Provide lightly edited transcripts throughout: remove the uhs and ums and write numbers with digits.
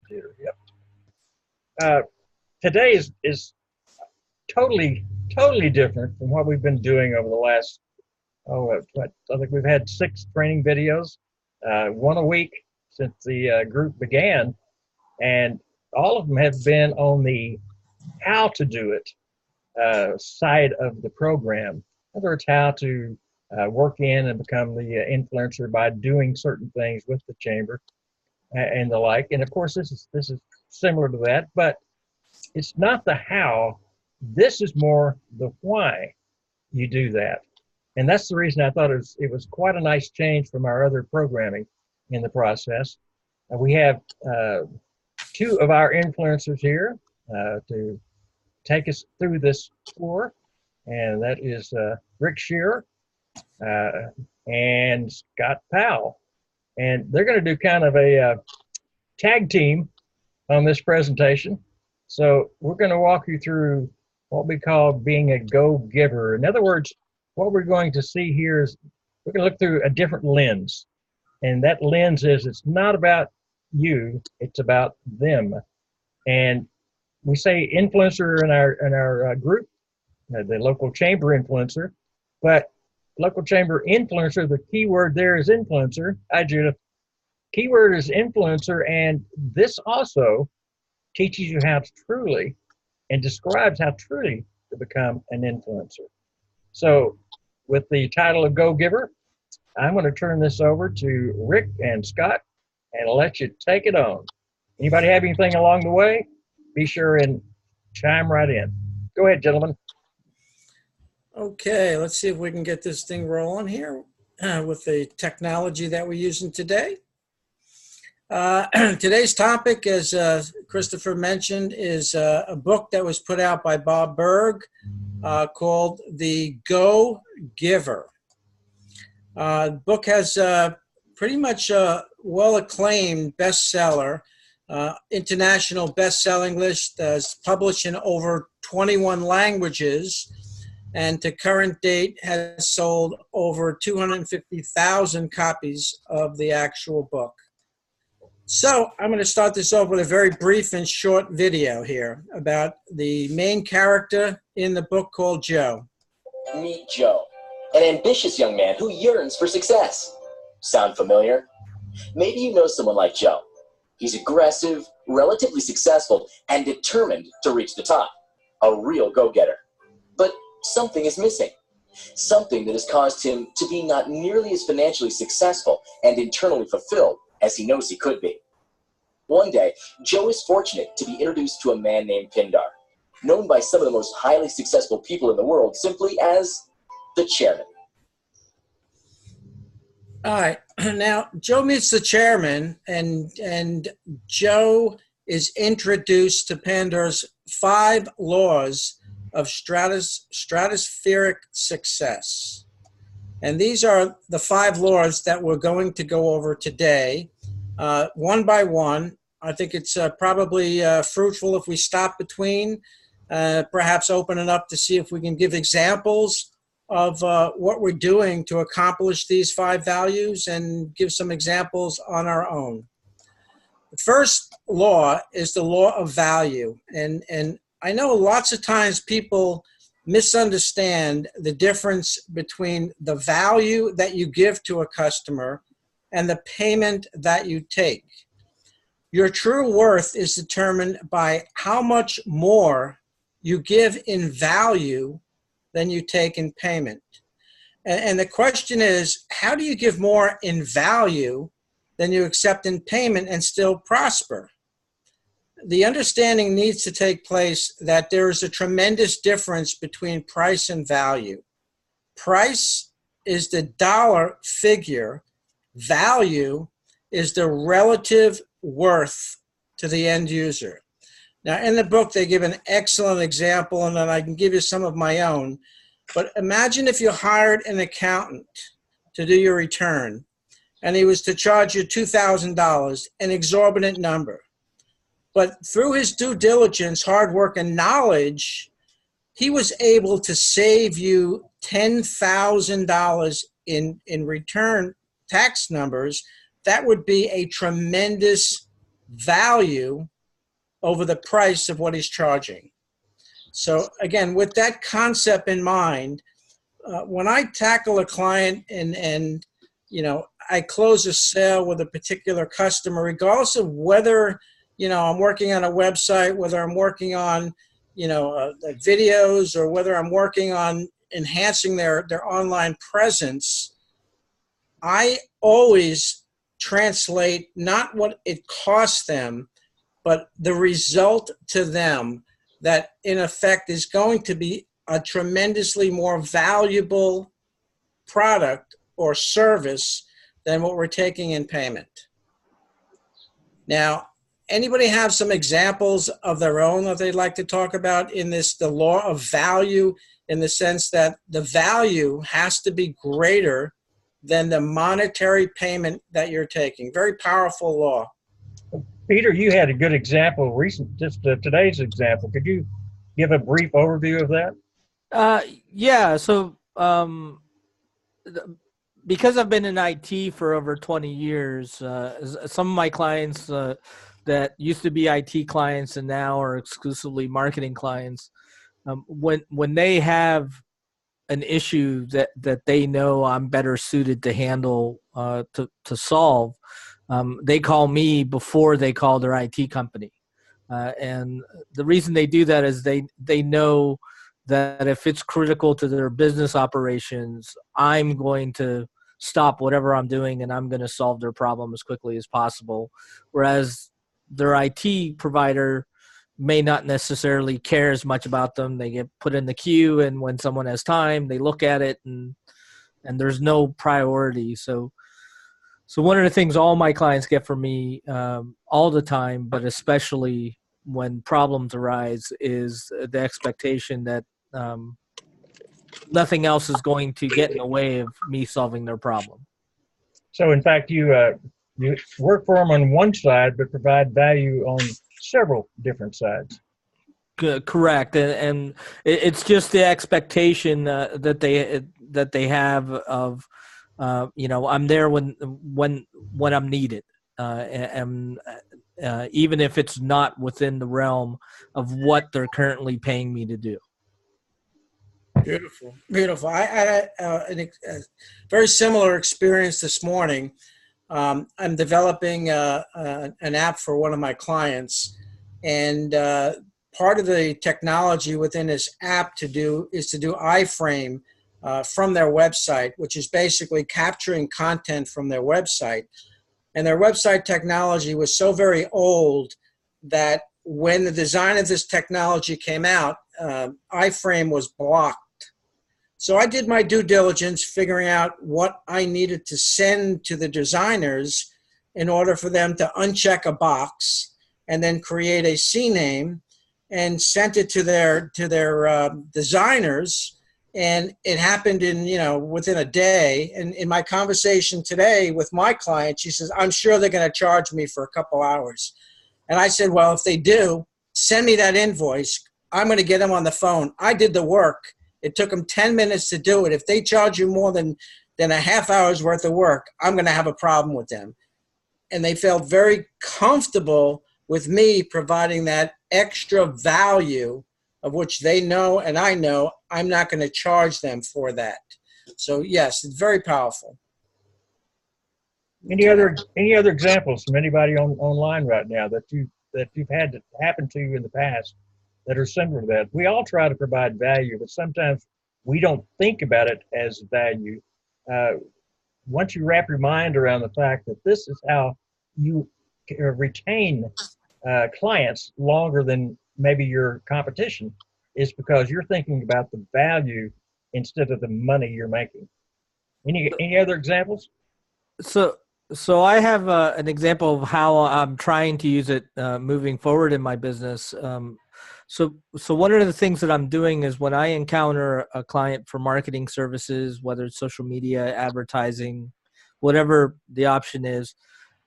Theater. Yep. Today is totally different from what we've been doing over the last, I think we've had 6 training videos, one a week since the group began, and all of them have been on the how to do it side of the program. In other words, how to work in and become the influencer by doing certain things with the chamber and the like. And of course, this is similar to that, but it's not the how. This is more the why you do that. And that's the reason I thought it was quite a nice change from our other programming in the process. We have 2 of our influencers here to take us through this tour, and that is Rick Shearer and Scott Powell. And they're going to do kind of a tag team on this presentation. So we're going to walk you through what we call being a go-giver. In other words, what we're going to see here is we're going to look through a different lens. And that lens is it's not about you, it's about them. And we say influencer in our group, the local chamber influencer, but local chamber influencer, the key word there is influencer. Hi, Judith. Keyword is influencer, and this also teaches you how to truly and describes how truly to become an influencer. So with the title of Go Giver, I'm going to turn this over to Rick and Scott and let you take it on. Anybody have anything along the way? Be sure and chime right in. Go ahead, gentlemen. Okay, let's see if we can get this thing rolling here with the technology that we're using today. Today's topic, as Christopher mentioned, is a book that was put out by Bob Berg called The Go Giver. The book has pretty much a well-acclaimed bestseller, international best-selling list, published in over 21 languages, and to current date has sold over 250,000 copies of the actual book. So I'm going to start this off with a very brief and short video here about the main character in the book called Joe. Meet Joe, an ambitious young man who yearns for success. Sound familiar? Maybe you know someone like Joe. He's aggressive, relatively successful, and determined to reach the top. A real go-getter. But something is missing. Something that has caused him to be not nearly as financially successful and internally fulfilled as he knows he could be. One day, Joe is fortunate to be introduced to a man named Pindar, known by some of the most highly successful people in the world simply as the chairman. All right, now Joe meets the chairman, and Joe is introduced to Pindar's 5 laws of stratospheric success. And these are the 5 laws that we're going to go over today, one by one. I think it's probably fruitful if we stop between, perhaps open it up to see if we can give examples of what we're doing to accomplish these 5 values and give some examples on our own. The first law is the law of value. And I know lots of times people misunderstand the difference between the value that you give to a customer and the payment that you take. Your true worth is determined by how much more you give in value than you take in payment. And the question is, how do you give more in value than you accept in payment and still prosper? The understanding needs to take place that there is a tremendous difference between price and value. Price is the dollar figure. Value is the relative worth to the end user. Now, in the book, they give an excellent example, and then I can give you some of my own. But imagine if you hired an accountant to do your return, and he was to charge you $2,000, an exorbitant number. But through his due diligence, hard work, and knowledge, he was able to save you $10,000 in return tax numbers. That would be a tremendous value over the price of what he's charging. So again, with that concept in mind, when I tackle a client and I close a sale with a particular customer, regardless of whether I'm working on a website, whether I'm working on videos, or whether I'm working on enhancing their online presence, I always translate not what it costs them, but the result to them that in effect is going to be a tremendously more valuable product or service than what we're taking in payment. Now, anybody have some examples of their own that they'd like to talk about in this, the law of value, in the sense that the value has to be greater than the monetary payment that you're taking? Very powerful law. Peter, you had a good example, today's example. Could you give a brief overview of that? Yeah. So, because I've been in IT for over 20 years, some of my clients that used to be IT clients and now are exclusively marketing clients, when they have an issue that they know I'm better suited to handle, to solve, they call me before they call their IT company. And the reason they do that is they know that if it's critical to their business operations, I'm going to stop whatever I'm doing and I'm going to solve their problem as quickly as possible. Whereas their IT provider may not necessarily care as much about them. They get put in the queue, and when someone has time, they look at it, and there's no priority. So one of the things all my clients get from me all the time, but especially when problems arise, is the expectation that nothing else is going to get in the way of me solving their problem. So in fact, you work for them on one side, but provide value on several different sides. Correct, and it's just the expectation that they have of, I'm there when I'm needed, and even if it's not within the realm of what they're currently paying me to do. Beautiful, beautiful. I had a very similar experience this morning. I'm developing an app for one of my clients, and part of the technology within this app is to do iframe from their website, which is basically capturing content from their website. And their website technology was so very old that when the design of this technology came out, iframe was blocked. So I did my due diligence figuring out what I needed to send to the designers in order for them to uncheck a box and then create a CNAME and sent it to their designers. And it happened within a day. And in my conversation today with my client, she says, I'm sure they're going to charge me for a couple hours. And I said, well, if they do, send me that invoice. I'm going to get them on the phone. I did the work. It took them 10 minutes to do it. If they charge you more than a half hour's worth of work, I'm going to have a problem with them. And they felt very comfortable with me providing that extra value of which they know and I know I'm not going to charge them for that. So yes, it's very powerful. Any other examples from anybody online right now that you've had to happen to you in the past that are similar to that? We all try to provide value, but sometimes we don't think about it as value. Once you wrap your mind around the fact that this is how you retain clients longer than maybe your competition, is because you're thinking about the value instead of the money you're making. Any other examples? So I have an example of how I'm trying to use it moving forward in my business. So one of the things that I'm doing is when I encounter a client for marketing services, whether it's social media, advertising, whatever the option is,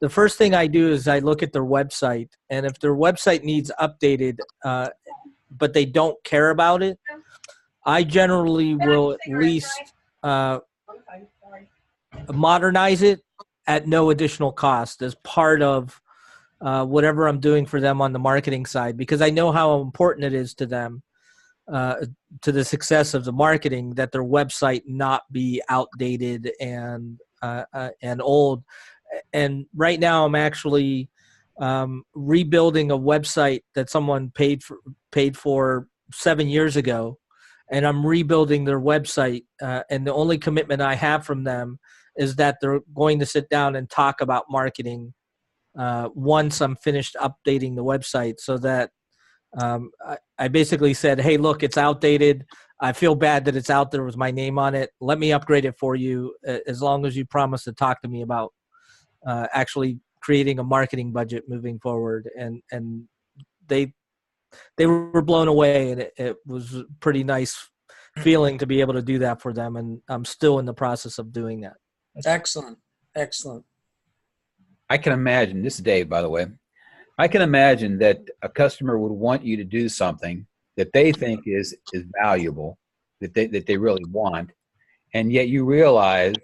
the first thing I do is I look at their website, and if their website needs updated, but they don't care about it, I generally will at least modernize it at no additional cost as part of whatever I'm doing for them on the marketing side, because I know how important it is to them, to the success of the marketing, that their website not be outdated and old. And right now I'm actually rebuilding a website that someone paid for 7 years ago, and I'm rebuilding their website. And the only commitment I have from them is that they're going to sit down and talk about marketing once I'm finished updating the website, so that I basically said, hey, look, it's outdated. I feel bad that it's out there with my name on it. Let me upgrade it for you, as long as you promise to talk to me about actually creating a marketing budget moving forward. And they were blown away, and it was a pretty nice feeling to be able to do that for them. And I'm still in the process of doing that. Excellent. Excellent. I can imagine, this is Dave, by the way, I can imagine that a customer would want you to do something that they think is valuable, that they really want, and yet you realize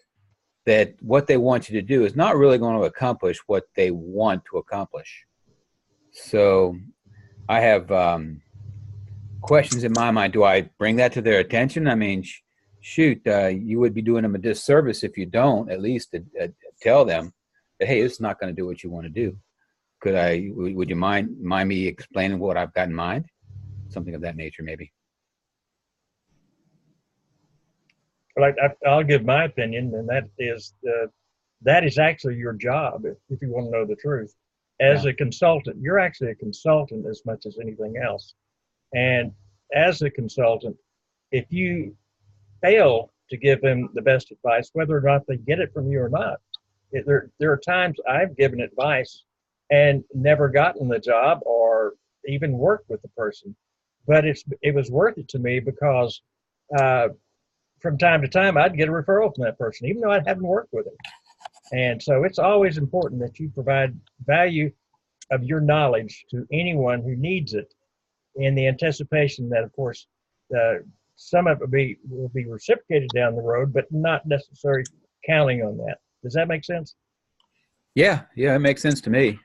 that what they want you to do is not really going to accomplish what they want to accomplish. So I have questions in my mind. Do I bring that to their attention? I mean, shoot, you would be doing them a disservice if you don't at least tell them that, hey, this is not going to do what you want to do. Would you mind me explaining what I've got in mind? Something of that nature, maybe. Well, I'll give my opinion, and that is actually your job, if you want to know the truth. As a consultant, you're actually a consultant as much as anything else. And as a consultant, if you fail to give them the best advice, whether or not they get it from you or not, there are times I've given advice and never gotten the job or even worked with the person. But it was worth it to me, because from time to time I'd get a referral from that person, even though I haven't worked with him. And so it's always important that you provide value of your knowledge to anyone who needs it, in the anticipation that, of course, some of it will be reciprocated down the road, but not necessarily counting on that. Does that make sense? Yeah, it makes sense to me.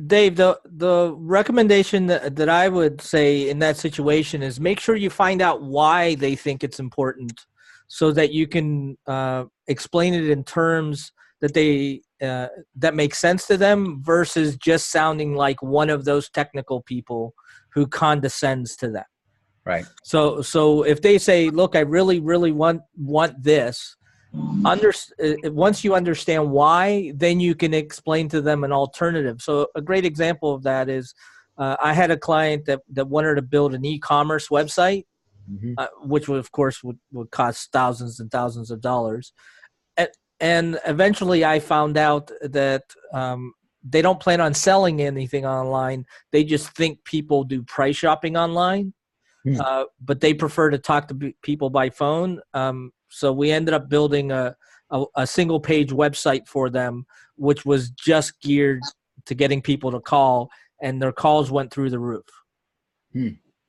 Dave, the recommendation that I would say in that situation is make sure you find out why they think it's important, so that you can explain it in terms that that make sense to them, versus just sounding like one of those technical people who condescends to them. Right. So if they say, look, I really, really want this, once you understand why, then you can explain to them an alternative. So a great example of that is I had a client that wanted to build an e-commerce website, which would, of course, would cost thousands and thousands of dollars. And eventually I found out that they don't plan on selling anything online. They just think people do price shopping online, but they prefer to talk to people by phone. So we ended up building a single page website for them, which was just geared to getting people to call, and their calls went through the roof.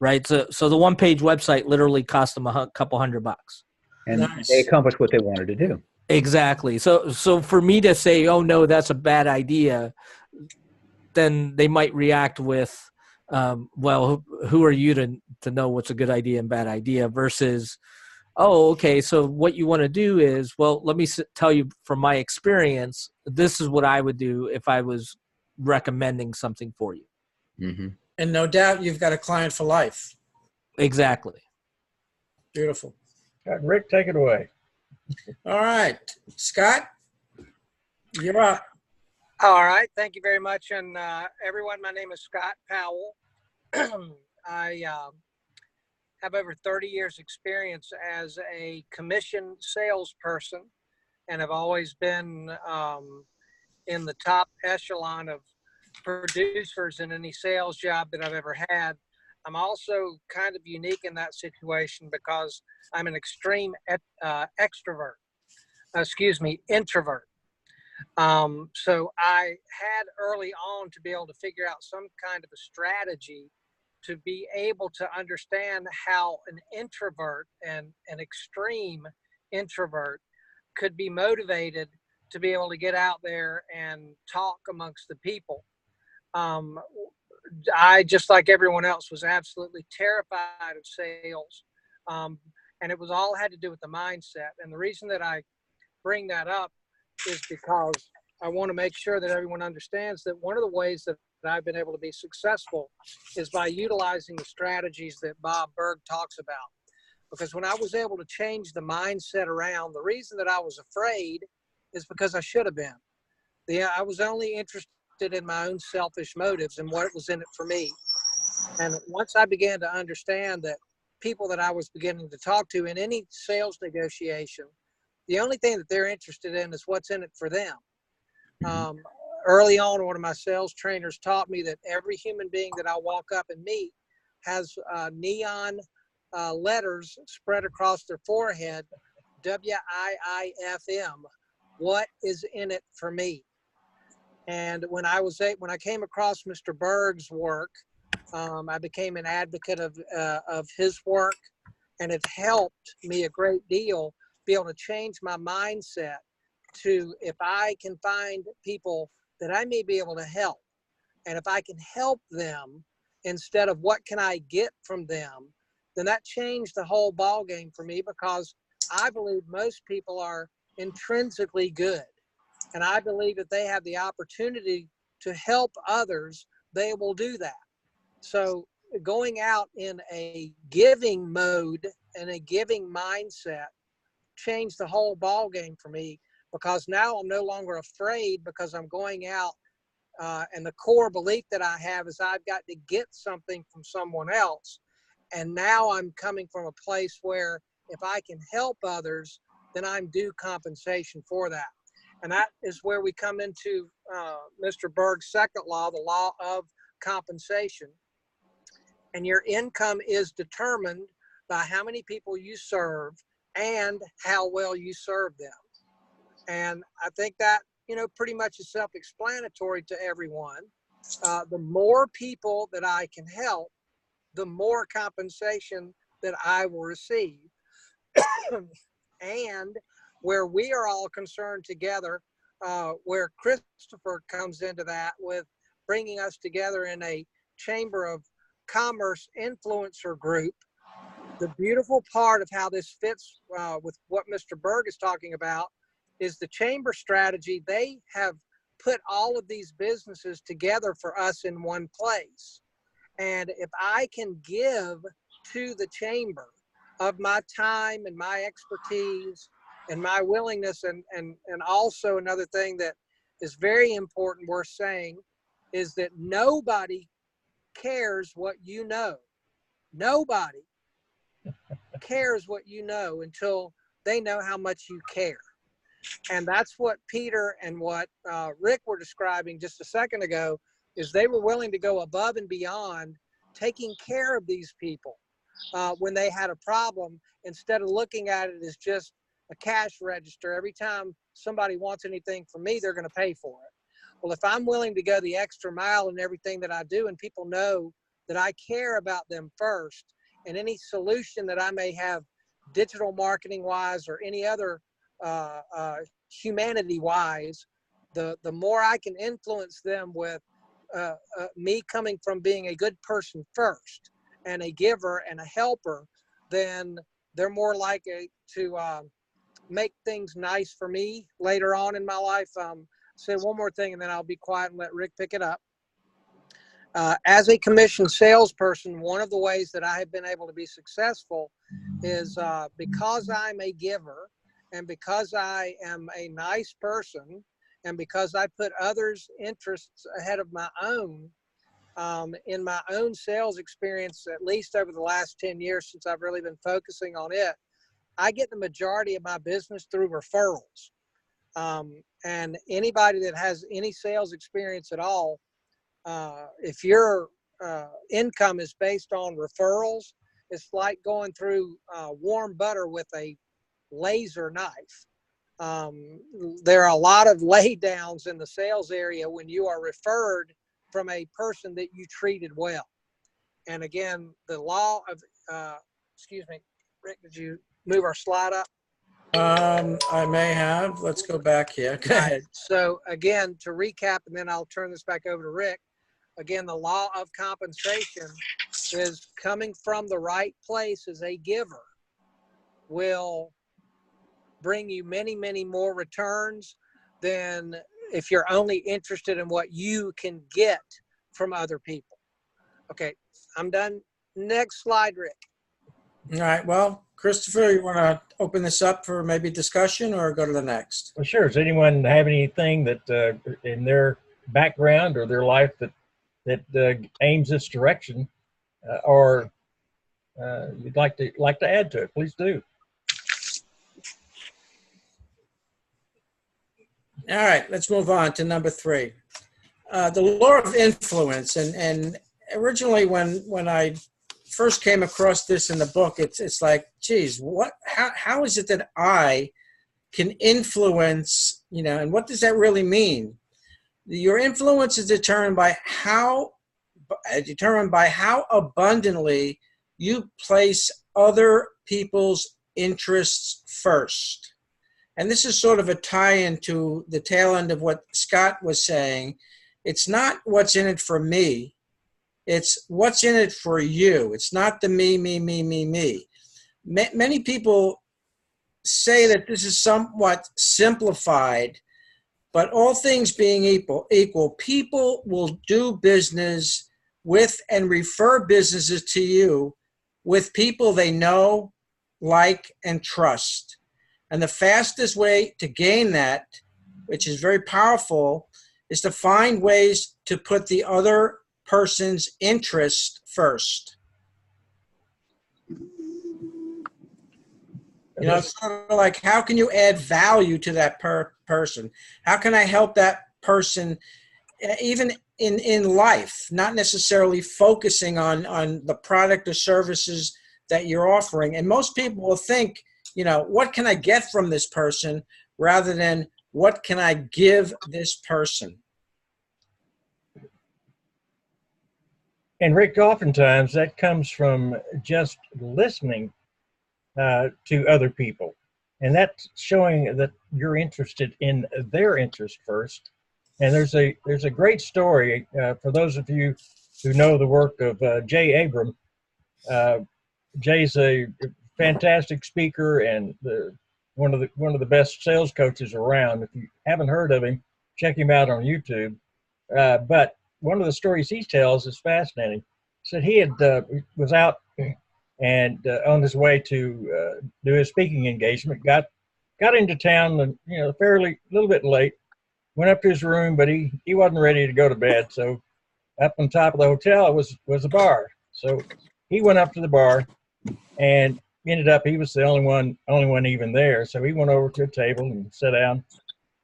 Right. So the one page website literally cost them a couple $100. And Nice. they accomplished what they wanted to do. Exactly. So for me to say, oh no, that's a bad idea, then they might react with, well, who are you to know what's a good idea and bad idea, versus, oh, okay, so what you want to do is, well, let me tell you from my experience, this is what I would do if I was recommending something for you. Mm-hmm. And no doubt you've got a client for life. Exactly. Beautiful. Rick, take it away. All right. Scott, you're up. All right. Thank you very much. And everyone, my name is Scott Powell. I have over 30 years experience as a commission salesperson, and have always been in the top echelon of producers in any sales job that I've ever had. I'm also kind of unique in that situation because I'm an extreme introvert. So I had early on to be able to figure out some kind of a strategy to be able to understand how an introvert and an extreme introvert could be motivated to be able to get out there and talk amongst the people. Um, I, just like everyone else, was absolutely terrified of sales. Um, and it was all had to do with the mindset. And the reason that I bring that up is because I want to make sure that everyone understands that one of the ways that I've been able to be successful is by utilizing the strategies that Bob Berg talks about. Because when I was able to change the mindset around, the reason that I was afraid is because I should have been. I was only interested in my own selfish motives and what was in it for me. And once I began to understand that people that I was beginning to talk to in any sales negotiation, the only thing that they're interested in is what's in it for them. Mhm. Early on, one of my sales trainers taught me that every human being that I walk up and meet has neon letters spread across their forehead, WIIFM, what is in it for me? And when I came across Mr. Berg's work, I became an advocate of his work, and it helped me a great deal be able to change my mindset to, if I can find people that I may be able to help, and if I can help them instead of what can I get from them, then that changed the whole ball game for me, because I believe most people are intrinsically good. And I believe that they have the opportunity to help others, they will do that. So going out in a giving mode and a giving mindset changed the whole ball game for me, because now I'm no longer afraid, because I'm going out and the core belief that I have is I've got to get something from someone else. And now I'm coming from a place where if I can help others, then I'm due compensation for that. And that is where we come into Mr. Berg's second law, the law of compensation. And your income is determined by how many people you serve and how well you serve them. And I think that, pretty much is self-explanatory to everyone. The more people that I can help, the more compensation that I will receive. And where we are all concerned together, where Christopher comes into that with bringing us together in a Chamber of Commerce influencer group, the beautiful part of how this fits with what Mr. Berg is talking about is the chamber strategy. They have put all of these businesses together for us in one place. And if I can give to the chamber of my time and my expertise and my willingness, and also another thing that is very important worth saying is that nobody cares what you know. Nobody cares what you know until they know how much you care. And that's what Peter and what Rick were describing just a second ago, is they were willing to go above and beyond taking care of these people when they had a problem, instead of looking at it as just a cash register. Every time somebody wants anything from me, they're going to pay for it. Well, if I'm willing to go the extra mile in everything that I do, and people know that I care about them first, and any solution that I may have digital marketing wise or any other humanity wise, the more I can influence them with me coming from being a good person first and a giver and a helper, then they're more likely to make things nice for me later on in my life. Say one more thing and then I'll be quiet and let Rick pick it up. As a commissioned salesperson, one of the ways that I have been able to be successful is because I'm a giver, and because I am a nice person, and because I put others' interests ahead of my own. In my own sales experience, at least over the last 10 years since I've really been focusing on it, I get the majority of my business through referrals. And anybody that has any sales experience at all, if your income is based on referrals, it's like going through warm butter with a laser knife. There are a lot of lay downs in the sales area when you are referred from a person that you treated well. And again, the law of, excuse me, Rick, did you move our slide up? I may have. Let's go back here. Go ahead. So again, to recap, and then I'll turn this back over to Rick. again, the law of compensation is coming from the right place as a giver will bring you many, many more returns than if you're only interested in what you can get from other people. Okay, I'm done. Next slide, Rick. All right. Well, Christopher, you want to open this up for maybe discussion or go to the next? Well, sure. Does anyone have anything that in their background or their life that aims this direction, or you'd like to add to it? Please do. All right. Let's move on to number 3. The law of influence. And originally when I first came across this in the book, it's like, geez, how is it that I can influence, and what does that really mean? Your influence is determined by how abundantly you place other people's interests first. And this is sort of a tie-in to the tail end of what Scott was saying. It's not what's in it for me. It's what's in it for you. It's not the me. Many people say that this is somewhat simplified, but all things being equal, people will do business with and refer businesses to you with people they know, like, and trust. And the fastest way to gain that, which is very powerful, is to find ways to put the other person's interest first. It's sort of like, how can you add value to that person? How can I help that person, even in life, not necessarily focusing on the product or services that you're offering? And most people will think, what can I get from this person rather than what can I give this person? And Rick, oftentimes that comes from just listening to other people, and that's showing that you're interested in their interest first. And there's a great story for those of you who know the work of Jay Abram. Jay's a fantastic speaker and one of the best sales coaches around. If you haven't heard of him, check him out on YouTube. But one of the stories he tells is fascinating. He said he was out and on his way to do his speaking engagement, got into town, and fairly a little bit late. Went up to his room, but he wasn't ready to go to bed. So up on top of the hotel was a bar. So he went up to the bar, and ended up he was the only one even there. So he went over to a table and sat down,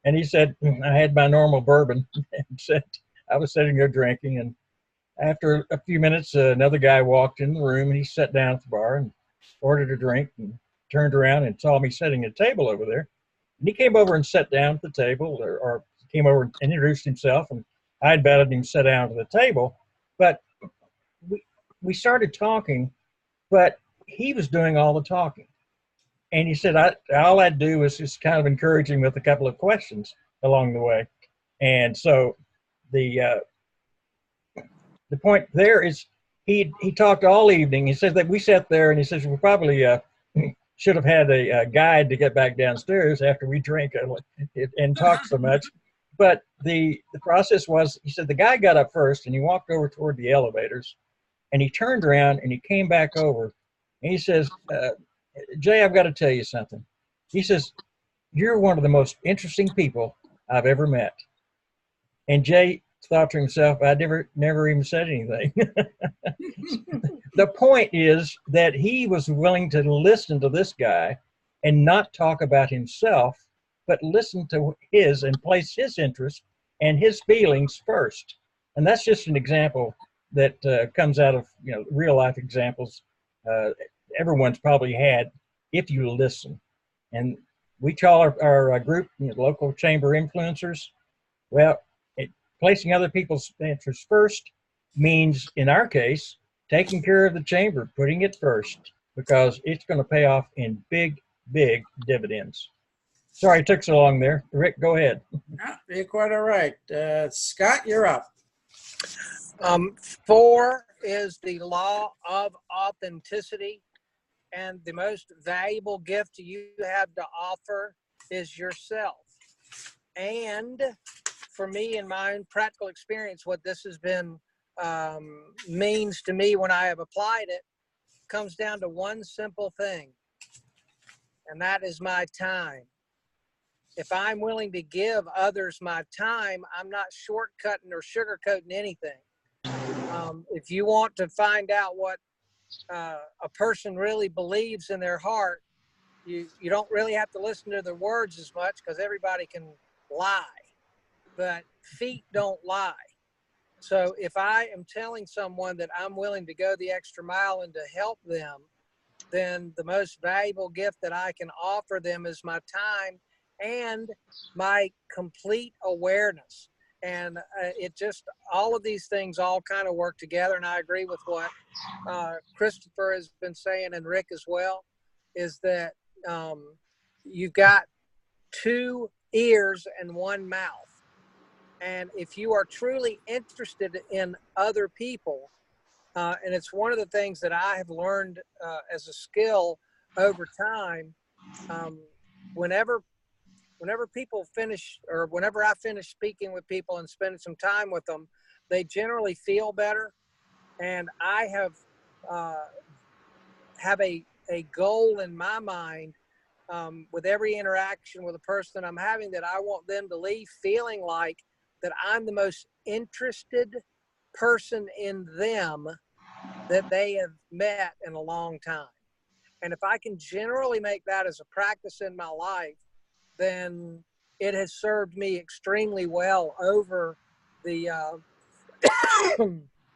and he said, "I had my normal bourbon," and said, I was sitting there drinking, and after a few minutes, another guy walked in the room, and he sat down at the bar and ordered a drink and turned around and saw me sitting at a table over there. And he came over and sat down at the table, or came over and introduced himself, and I invited him to sit down to the table. But we started talking, but he was doing all the talking. And he said, all I'd do was just kind of encourage him with a couple of questions along the way. And so the point there is he talked all evening. He said that we sat there, and he says we probably should have had a guide to get back downstairs after we drank and talked so much. But the process was, he said the guy got up first, and he walked over toward the elevators, and he turned around and he came back over, and he says, Jay, I've got to tell you something. He says, you're one of the most interesting people I've ever met. And Jay thought to himself, I never even said anything. The point is that he was willing to listen to this guy and not talk about himself, but listen to his and place his interest and his feelings first. And that's just an example that comes out of real life examples everyone's probably had if you listen. And we call our group local chamber influencers. Well, placing other people's interests first means, in our case, taking care of the chamber, putting it first, because it's going to pay off in big, big dividends. Sorry it took so long there. Rick, go ahead. You're quite all right. Scott, you're up. Four is the law of authenticity. And the most valuable gift you have to offer is yourself. And for me, in my own practical experience, what this has been means to me when I have applied it comes down to one simple thing, and that is my time. If I'm willing to give others my time, I'm not shortcutting or sugarcoating anything. If you want to find out what a person really believes in their heart, you don't really have to listen to their words as much, because everybody can lie, but feet don't lie. So if I am telling someone that I'm willing to go the extra mile and to help them, then the most valuable gift that I can offer them is my time and my complete awareness. And it just, all of these things all kind of work together. And I agree with what Christopher has been saying, and Rick as well, is that you've got two ears and one mouth. And if you are truly interested in other people, and it's one of the things that I have learned as a skill over time, whenever people finish, or whenever I finish speaking with people and spending some time with them, they generally feel better. And I have a goal in my mind with every interaction with a person I'm having, that I want them to leave feeling like that I'm the most interested person in them that they have met in a long time. And if I can generally make that as a practice in my life, then it has served me extremely well over the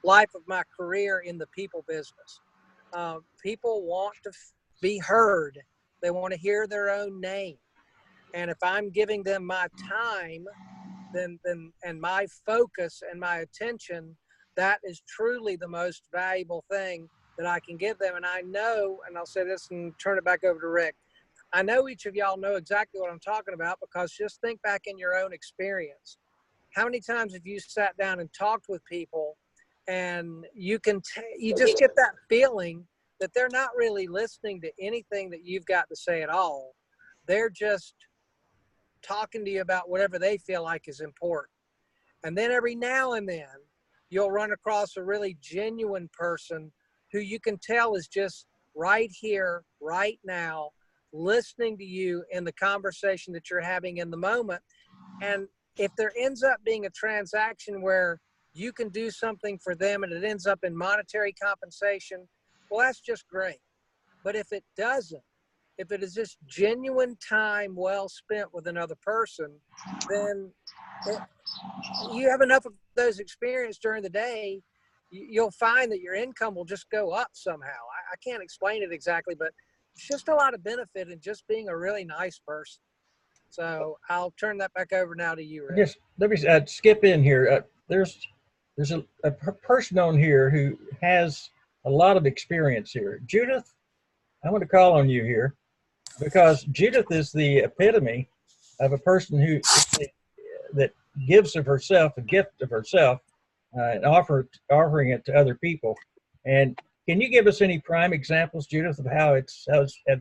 life of my career in the people business. People want to be heard. They want to hear their own name. And if I'm giving them my time, then and my focus and my attention, that is truly the most valuable thing that I can give them. And I know, and I'll say this and turn it back over to Rick, I know each of y'all know exactly what I'm talking about, because just think back in your own experience. How many times have you sat down and talked with people, and you just get that feeling that they're not really listening to anything that you've got to say at all. They're just talking to you about whatever they feel like is important. And then every now and then you'll run across a really genuine person who you can tell is just right here, right now, listening to you in the conversation that you're having in the moment. And if there ends up being a transaction where you can do something for them and it ends up in monetary compensation, well, that's just great. But if it doesn't, if it is just genuine time well spent with another person, then you have enough of those experiences during the day, you'll find that your income will just go up somehow. I can't explain it exactly, but it's just a lot of benefit in just being a really nice person. So I'll turn that back over now to you, Rick. Yes, let me skip in here. There's a person on here who has a lot of experience here. Judith, I want to call on you here, because Judith is the epitome of a person that gives of herself, a gift of herself, and offering it to other people. And can you give us any prime examples, Judith, of how it's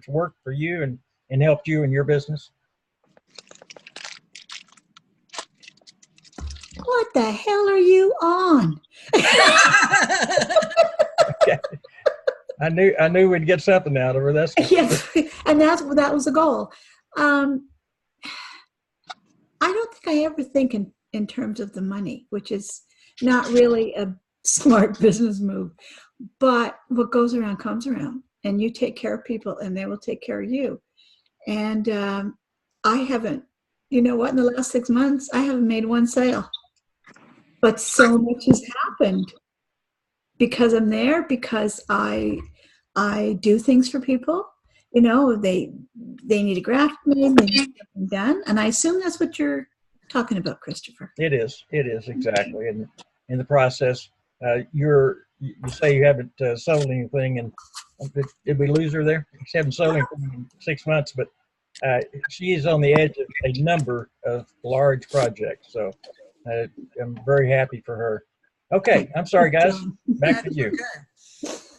worked for you and helped you in your business? What the hell are you on? Okay. I knew we'd get something out of her. That's Yes, and that was the goal. I don't think I ever think in terms of the money, which is not really a smart business move. But what goes around comes around, and you take care of people, and they will take care of you. And I haven't, you know what? In the last 6 months, I haven't made one sale, but so much has happened because I'm there, because I do things for people. You know, they need a graft made, they need something done, and I assume that's what you're talking about, Christopher. It is exactly. And in the process, you say you haven't sold anything, and did we lose her there? She hasn't sold anything in 6 months, but she is on the edge of a number of large projects. So I'm very happy for her. Okay, I'm sorry, guys. John. Back to you. Okay.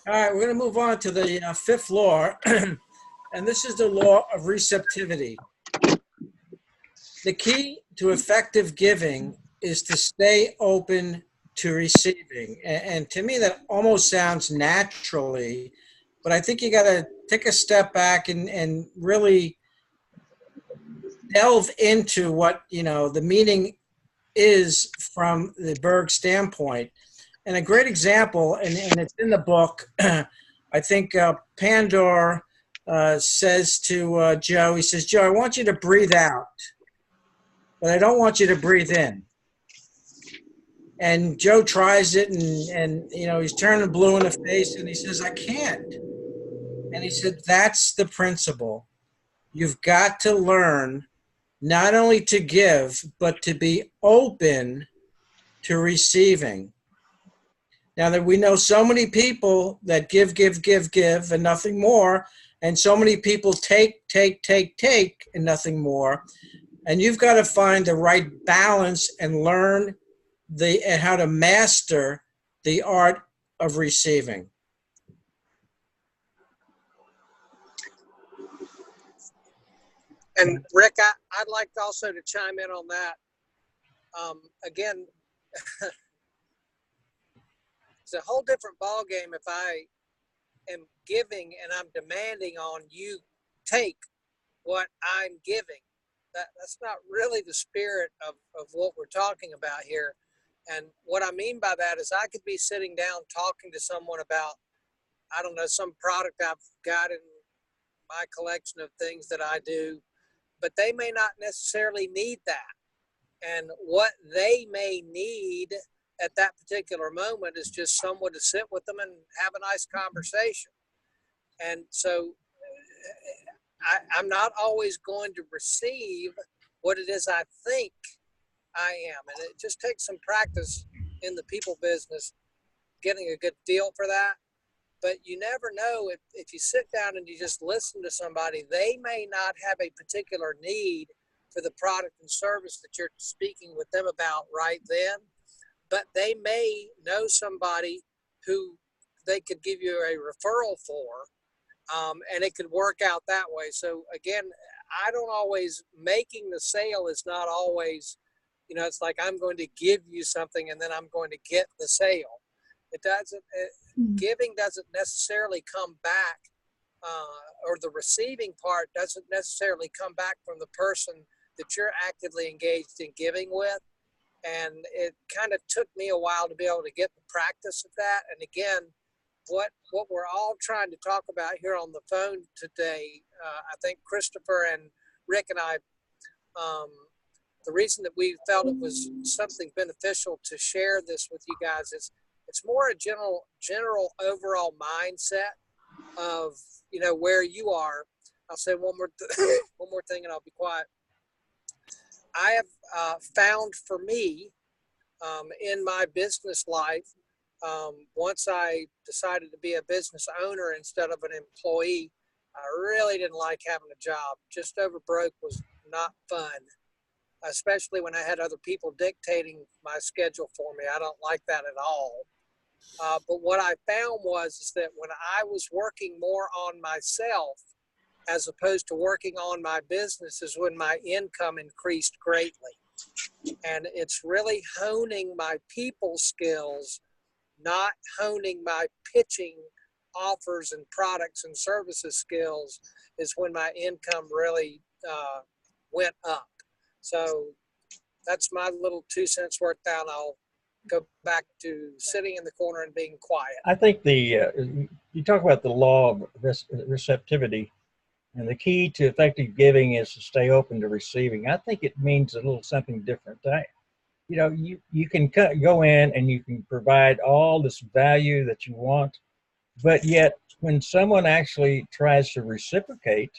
All right, we're going to move on to the fifth law, and this is the law of receptivity. The key to effective giving is to stay open to receiving. And to me, that almost sounds naturally, but I think you got to take a step back and really delve into what, the meaning is from the Berg standpoint. And a great example, and it's in the book, I think Pandor says to Joe, he says, Joe, I want you to breathe out, but I don't want you to breathe in. And Joe tries it, and he's turning blue in the face, and he says, I can't. And he said, that's the principle. You've got to learn not only to give, but to be open to receiving. Now that we know so many people that give, and nothing more, and so many people take, and nothing more. And you've got to find the right balance and learn and how to master the art of receiving. And Rick, I'd like also to chime in on that. Again, it's a whole different ballgame if I am giving and I'm demanding on you take what I'm giving. That's not really the spirit of what we're talking about here. And what I mean by that is I could be sitting down talking to someone about, I don't know, some product I've got in my collection of things that I do, but they may not necessarily need that. And what they may need at that particular moment is just someone to sit with them and have a nice conversation. And so I'm not always going to receive what it is I think I am. And it just takes some practice in the people business, getting a good feel for that. But you never know if you sit down and you just listen to somebody, they may not have a particular need for the product and service that you're speaking with them about right then, but they may know somebody who they could give you a referral for, and it could work out that way. So again, I don't always, making the sale is not always, it's like I'm going to give you something and then I'm going to get the sale. It doesn't, giving doesn't necessarily come back, or the receiving part doesn't necessarily come back from the person that you're actively engaged in giving with. And it kind of took me a while to be able to get the practice of that. And again, what we're all trying to talk about here on the phone today, I think Christopher and Rick and I, the reason that we felt it was something beneficial to share this with you guys is it's more a general overall mindset of, where you are. I'll say one more thing and I'll be quiet. I have found for me in my business life, once I decided to be a business owner instead of an employee, I really didn't like having a job. Just over broke was not fun, especially when I had other people dictating my schedule for me. I don't like that at all. But what I found is that when I was working more on myself as opposed to working on my business is when my income increased greatly. And it's really honing my people skills, not honing my pitching offers and products and services skills, is when my income really went up. So that's my little 2 cents worth down. I'll go back to sitting in the corner and being quiet. I think you talk about the law of receptivity, and the key to effective giving is to stay open to receiving. I think it means a little something different. You can go in and you can provide all this value that you want, but yet when someone actually tries to reciprocate,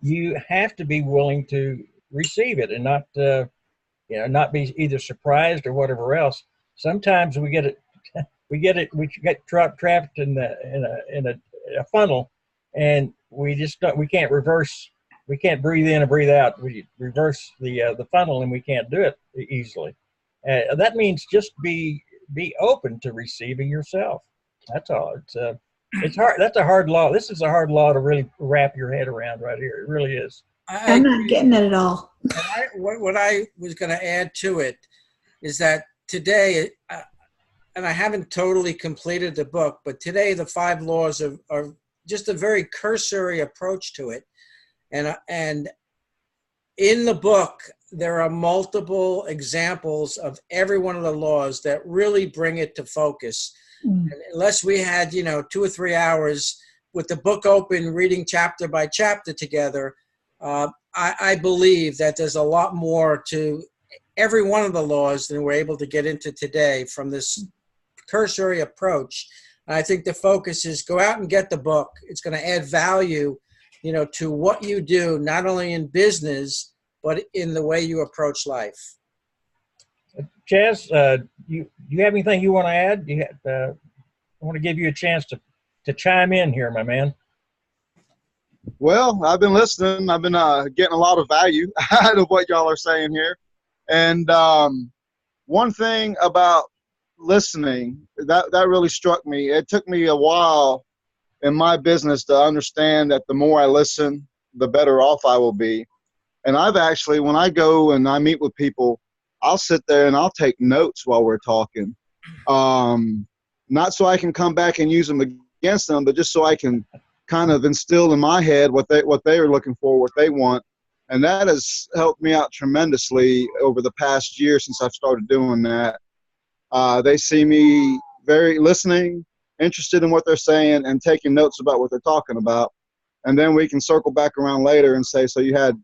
you have to be willing to receive it and not be either surprised or whatever else. Sometimes we get trapped in a funnel, and we can't reverse. We can't breathe in and breathe out. We reverse the funnel, and we can't do it easily. That means just be be open to receiving yourself. That's all. It's hard. That's a hard law. This is a hard law to really wrap your head around right here. It really is. I'm not getting it at all. What I was going to add to it is that today, and I haven't totally completed the book, but today the 5 laws are just a very cursory approach to it. And in the book, there are multiple examples of every one of the laws that really bring it to focus. And unless we had, 2 or 3 hours with the book open, reading chapter by chapter together, I believe that there's a lot more to every one of the laws than we're able to get into today from this cursory approach. And I think the focus is go out and get the book. It's going to add value, to what you do, not only in business, but in the way you approach life. Chaz, you have anything you want to add? I want to give you a chance to chime in here, my man. Well, I've been listening. I've been getting a lot of value out of what y'all are saying here. And one thing about listening that really struck me. It took me a while in my business to understand that the more I listen, the better off I will be. And I've actually, when I go and I meet with people, I'll sit there and I'll take notes while we're talking. Not so I can come back and use them against them, but just so I can kind of instill in my head what they are looking for, what they want. And that has helped me out tremendously over the past year since I've started doing that. They see me very listening, interested in what they're saying, and taking notes about what they're talking about. And then we can circle back around later and say, so you had,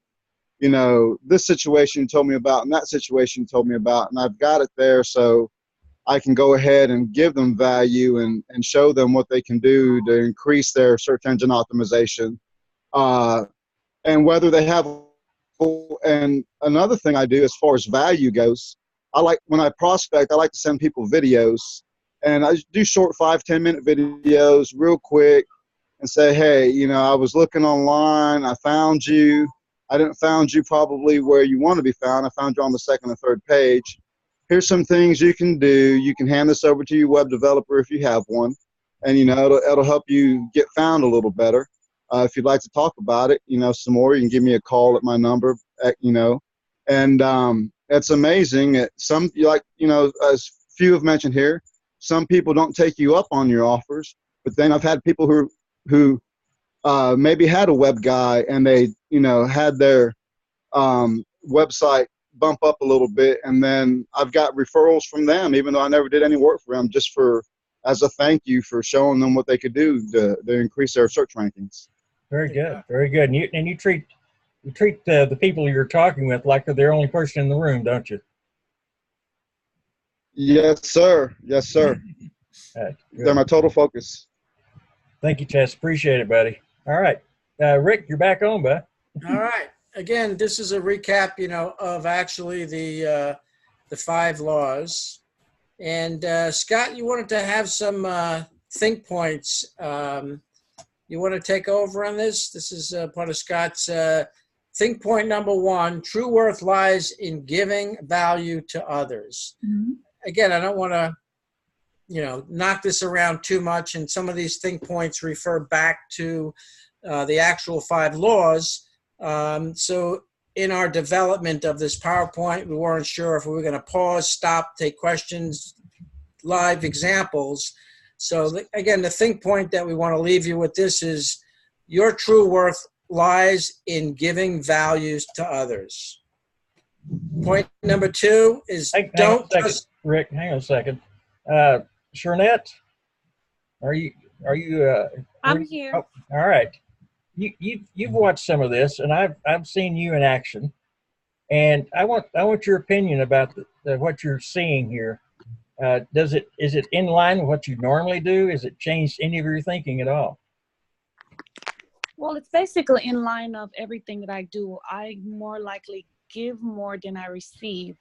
this situation you told me about and that situation you told me about, and I've got it there so I can go ahead and give them value and show them what they can do to increase their search engine optimization. And whether they have, and another thing I do as far as value goes, when I prospect, I like to send people videos, and I do short 5-10 minute videos real quick and say, hey, I was looking online, I found you. I didn't found you probably where you want to be found. I found you on the 2nd or 3rd page. Here's some things you can do. You can hand this over to your web developer if you have one, and it'll help you get found a little better. If you'd like to talk about it, some more, you can give me a call at my number, and it's amazing. As few have mentioned here, some people don't take you up on your offers, but then I've had people who maybe had a web guy and they, had their website bump up a little bit, and then I've got referrals from them, even though I never did any work for them, just as a thank you for showing them what they could do to increase their search rankings. Very good, very good. And you treat the people you're talking with like they're the only person in the room, don't you? Yes, sir. Yes, sir. They're my total focus. Thank you, Chess. Appreciate it, buddy. All right, Rick, you're back on, bud. All right. Again, this is a recap, of actually the 5 laws. And Scott, you wanted to have some think points. You want to take over on this? This is part of Scott's think point number 1. True worth lies in giving value to others. Mm-hmm. Again, I don't want to, knock this around too much. And some of these think points refer back to the actual 5 laws. So in our development of this PowerPoint, we weren't sure if we were going to pause, stop, take questions, live examples. So again, the think point that we want to leave you with this is your true worth lies in giving values to others. Point number 2 is Rick, hang on a second. Shernette, are you I'm here. Oh, all right. You've watched some of this, and I've seen you in action, and I want your opinion about what you're seeing here. Is it in line with what you normally do? Has it changed any of your thinking at all? Well, it's basically in line of everything that I do. I more likely give more than I receive,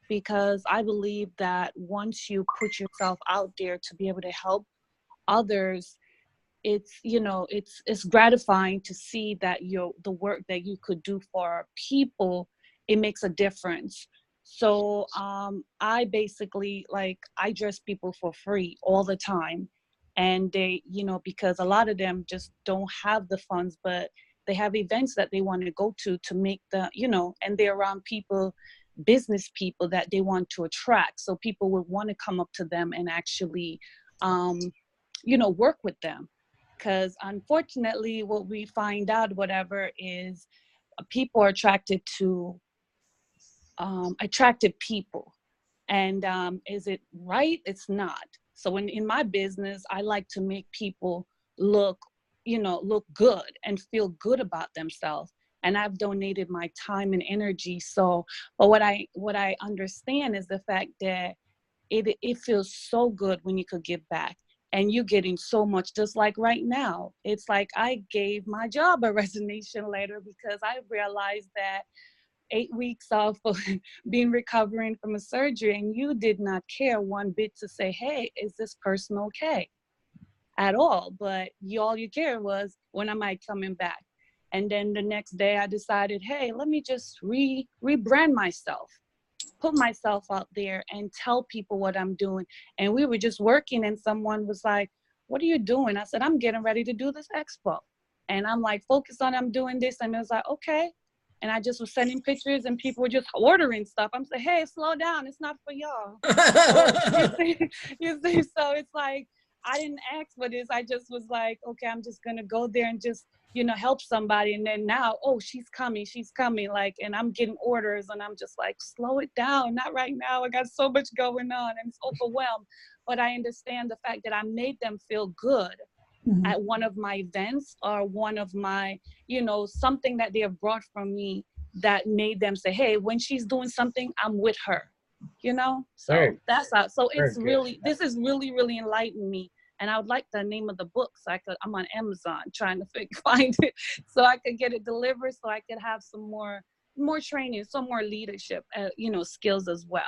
because I believe that once you put yourself out there to be able to help others, it's it's gratifying to see that the work that you could do for people, it makes a difference. So I basically, like, I dress people for free all the time. And they, because a lot of them just don't have the funds, but they have events that they want to go to make and they're around people, business people that they want to attract. So people would want to come up to them and actually, work with them. Because unfortunately, what we find out, whatever, is people are attracted to attractive people. And is it right? It's not. So in my business, I like to make people look good and feel good about themselves. And I've donated my time and energy. So, but what I understand is the fact that it feels so good when you could give back. And you're getting so much, just like right now. It's like I gave my job a resignation letter because I realized that 8 weeks off of being recovering from a surgery, and you did not care one bit to say, hey, is this person okay at all? But all you care was, when am I coming back? And then the next day I decided, hey, let me just rebrand myself, put myself out there and tell people what I'm doing. And we were just working and someone was like, what are you doing? I said, I'm getting ready to do this expo. And I'm like, focus on, I'm doing this. And it was like, okay. And I just was sending pictures and people were just ordering stuff. I'm saying, hey, slow down. It's not for y'all. You see, so it's like, I didn't ask for this. I just was like, okay, I'm just going to go there and just, help somebody. And then now, oh, she's coming. Like, and I'm getting orders and I'm just like, slow it down. Not right now. I got so much going on and it's overwhelmed. But I understand the fact that I made them feel good at one of my events or one of my, something that they have brought from me that made them say, hey, when she's doing something, I'm with her, So that's how, so it's really, this is really, really enlightened me. And I would like the name of the book so I'm on Amazon trying to find it so I could get it delivered so I could have some more training, some more leadership, skills as well.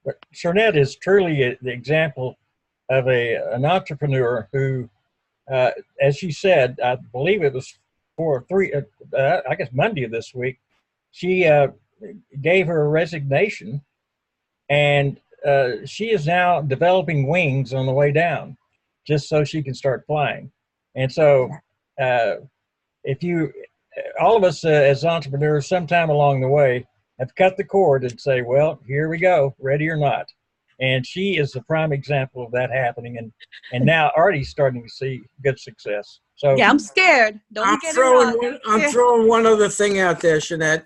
But Shernette is truly the example of an entrepreneur who, as she said, I believe it was I guess Monday of this week, she gave her resignation, and she is now developing wings on the way down, just so she can start flying. And so, all of us as entrepreneurs, sometime along the way, have cut the cord and say, well, here we go, ready or not. And she is a prime example of that happening, and now already starting to see good success. So yeah, I'm scared. I'm throwing one other thing out there, Shernette.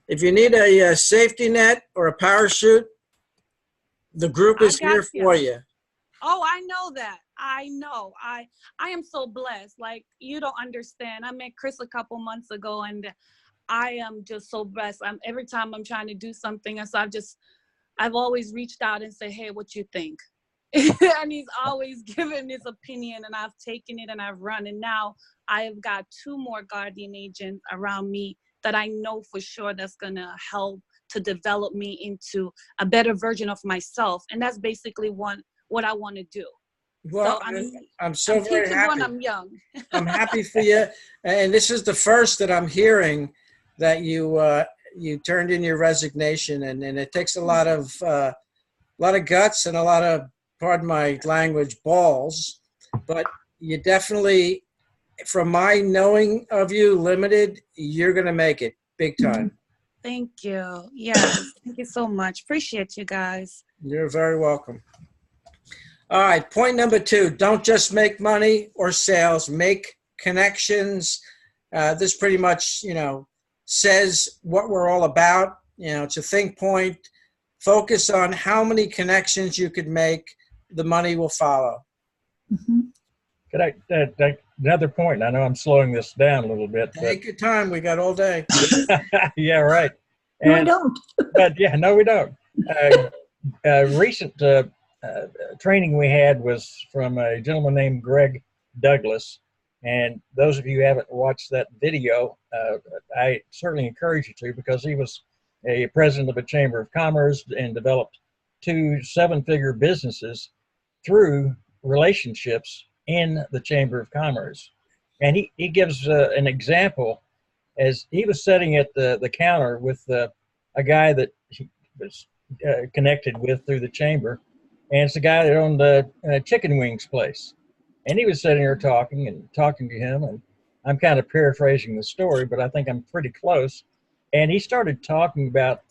If you need a safety net or a parachute, the group is here for you. Oh, I know that. I know. I am so blessed. Like, you don't understand. I met Chris a couple months ago, and I am just so blessed. Every time I'm trying to do something, so I've always reached out and said, hey, what you think? And he's always given his opinion, and I've taken it and I've run. And now I have got 2 more guardian agents around me that I know for sure that's going to help to develop me into a better version of myself. And that's basically what I want to do. Well, so I'm so very happy. When I'm young. I'm happy for you. And this is the first that I'm hearing that you turned in your resignation, and it takes a lot of guts and a lot of, pardon my language, balls. But you definitely, from my knowing of you limited, you're going to make it big time. Thank you. Yes. Thank you so much. Appreciate you guys. You're very welcome. All right. Point number 2, don't just make money or sales, make connections. This pretty much, says what we're all about. It's a think point. Focus on how many connections you could make. The money will follow. Could I another point? I know I'm slowing this down a little bit. Take your time. We got all day. Yeah, right. No, we don't. But yeah, no, we don't. Recent training we had was from a gentleman named Greg Douglas. And those of you who haven't watched that video, I certainly encourage you to, because he was a president of a chamber of commerce and developed 2 7-figure businesses through relationships in the chamber of commerce. And he gives an example, as he was sitting at the counter with a guy that was connected with through the chamber, and it's the guy that owned the chicken wings place. And he was sitting there talking to him, and I'm kind of paraphrasing the story, but I think I'm pretty close. And he started talking about.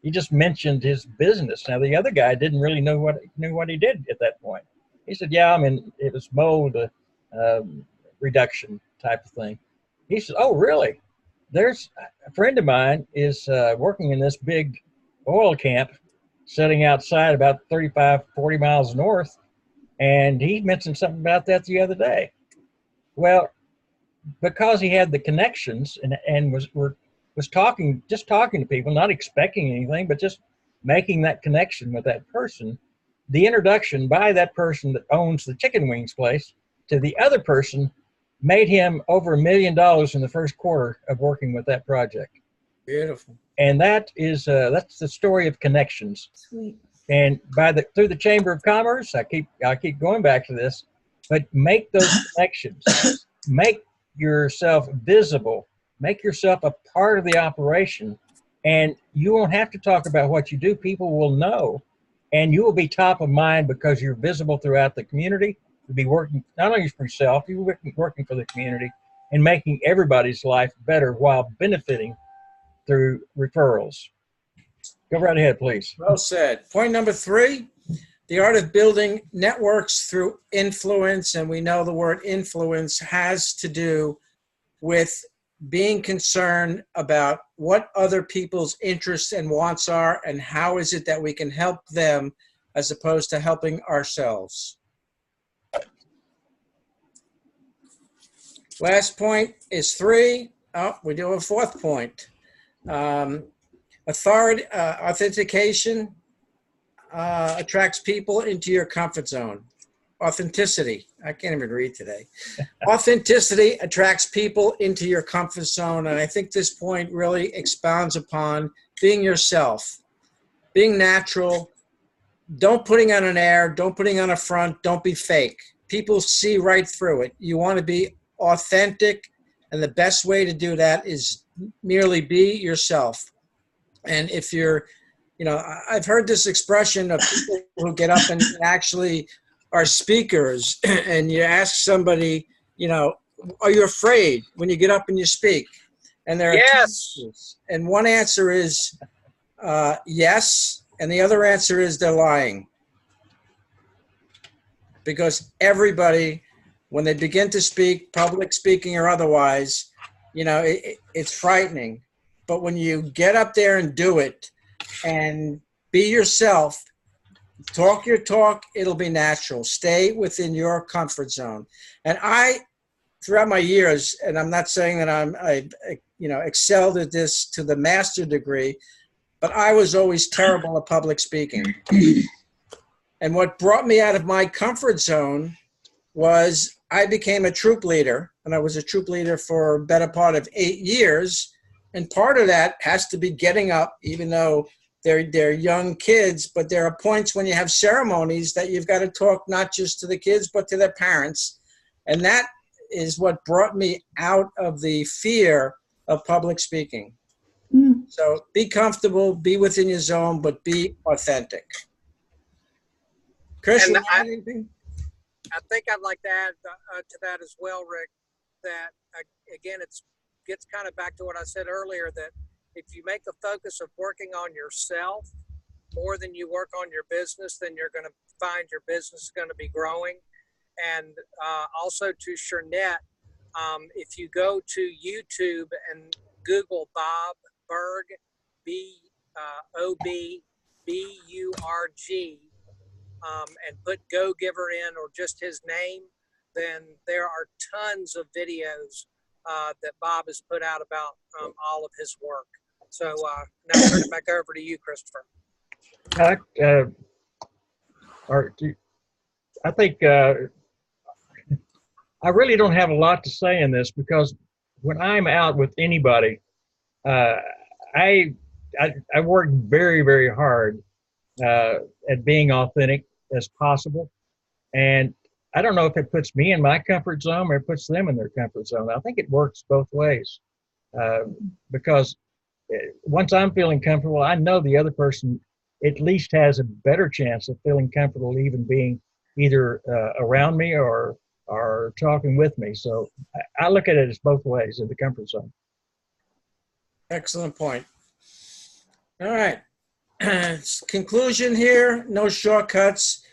He just mentioned his business. Now the other guy didn't really know what he did at that point. He said, "Yeah, I mean, it was mold reduction type of thing." He said, "Oh, really? There's a friend of mine is working in this big oil camp, sitting outside about 35, 40 miles north, and he mentioned something about that the other day." Well, because he had the connections and was talking to people, not expecting anything, but just making that connection with that person. The introduction by that person that owns the chicken wings place to the other person made him over $1 million in the first quarter of working with that project. Beautiful. And that's the story of connections. Sweet. And through the Chamber of Commerce, I keep going back to this, but make those connections, make yourself visible, make yourself a part of the operation, and you won't have to talk about what you do. People will know, and you will be top of mind because you're visible throughout the community. You'll be working not only for yourself, you'll be working for the community and making everybody's life better while benefiting through referrals. Go right ahead, please. Well said. Point number 3, the art of building networks through influence. And we know the word influence has to do with being concerned about what other people's interests and wants are and how is it that we can help them as opposed to helping ourselves. Last point is 3. Oh, we do a 4th point. Authentication attracts people into your comfort zone. Authenticity. I can't even read today. Authenticity attracts people into your comfort zone. And I think this point really expounds upon being yourself, being natural. Don't putting on an air. Don't putting on a front. Don't be fake. People see right through it. You want to be authentic. And the best way to do that is merely be yourself. And if you're, I've heard this expression of people who get up and actually are speakers, and you ask somebody, are you afraid when you get up and you speak? And there are two answers. And one answer is yes, and the other answer is they're lying. Because everybody, when they begin to speak, public speaking or otherwise, it's frightening. But when you get up there and do it and be yourself, talk your talk, it'll be natural. Stay within your comfort zone. And throughout my years, and I'm not saying that I excelled at this to the master degree, but I was always terrible at public speaking. And what brought me out of my comfort zone was I became a troop leader, and I was a troop leader for a better part of 8 years. And part of that has to be getting up, even though they're young kids, but there are points when you have ceremonies that you've got to talk not just to the kids, but to their parents. And that is what brought me out of the fear of public speaking. Mm. So be comfortable, be within your zone, but be authentic. Chris, you add anything? I think I'd like to add to that as well, Rick, that again, gets kind of back to what I said earlier, that if you make a focus of working on yourself more than you work on your business, then you're going to find your business is going to be growing. And also to Shernette, if you go to YouTube and Google Bob Burg, BOBBURG, and put Go Giver in or just his name, then there are tons of videos that Bob has put out about all of his work. So now I'll turn it back over to you, Christopher. I think I really don't have a lot to say in this, because when I'm out with anybody, I work very, very hard at being authentic as possible. And I don't know if it puts me in my comfort zone or it puts them in their comfort zone. I think it works both ways, because once I'm feeling comfortable, I know the other person at least has a better chance of feeling comfortable even being either around me or talking with me. So I look at it as both ways in the comfort zone. Excellent point. All right. Conclusion here, no shortcuts.